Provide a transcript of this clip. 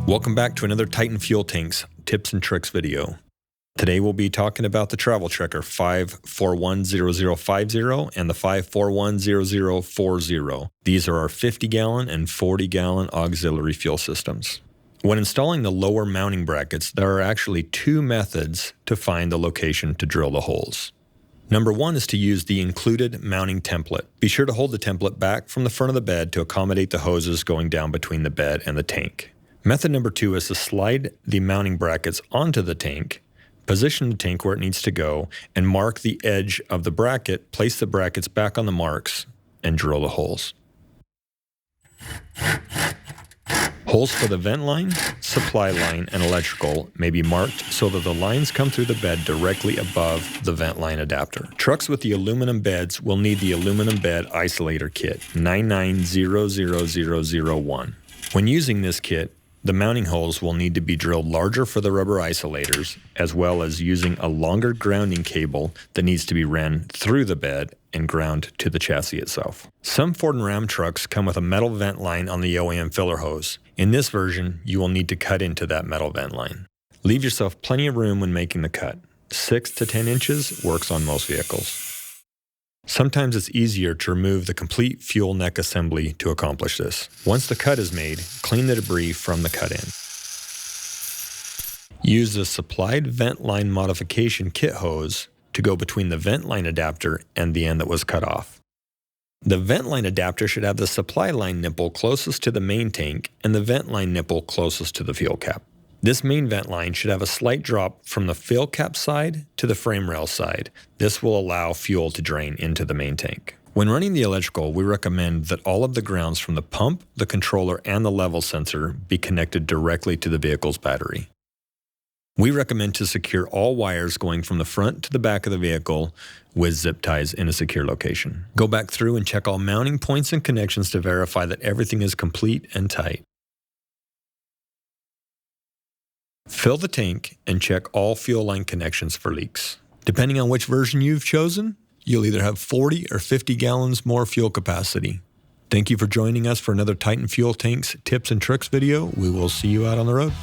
Welcome back to another Titan Fuel Tanks Tips and Tricks video. Today we'll be talking about the Travel Trekker 5410050 and the 5410040. These are our 50-gallon and 40-gallon auxiliary fuel systems. When installing the lower mounting brackets, there are actually two methods to find the location to drill the holes. Number one is to use the included mounting template. Be sure to hold the template back from the front of the bed to accommodate the hoses going down between the bed and the tank. Method number two is to slide the mounting brackets onto the tank, position the tank where it needs to go, and mark the edge of the bracket, place the brackets back on the marks, and drill the holes. Holes for the vent line, supply line, and electrical may be marked so that the lines come through the bed directly above the vent line adapter. Trucks with the aluminum beds will need the aluminum bed isolator kit 9900001. When using this kit, the mounting holes will need to be drilled larger for the rubber isolators, as well as using a longer grounding cable that needs to be ran through the bed and ground to the chassis itself. Some Ford and Ram trucks come with a metal vent line on the OEM filler hose. In this version, you will need to cut into that metal vent line. Leave yourself plenty of room when making the cut. 6 to 10 inches works on most vehicles. Sometimes it's easier to remove the complete fuel neck assembly to accomplish this. Once the cut is made, clean the debris from the cut end. Use the supplied vent line modification kit hose to go between the vent line adapter and the end that was cut off. The vent line adapter should have the supply line nipple closest to the main tank and the vent line nipple closest to the fuel cap. This main vent line should have a slight drop from the fuel cap side to the frame rail side. This will allow fuel to drain into the main tank. When running the electrical, we recommend that all of the grounds from the pump, the controller, and the level sensor be connected directly to the vehicle's battery. We recommend to secure all wires going from the front to the back of the vehicle with zip ties in a secure location. Go back through and check all mounting points and connections to verify that everything is complete and tight. Fill the tank and check all fuel line connections for leaks. Depending on which version you've chosen, you'll either have 40 or 50 gallons more fuel capacity. Thank you for joining us for another Titan Fuel Tanks Tips and Tricks video. We will see you out on the road.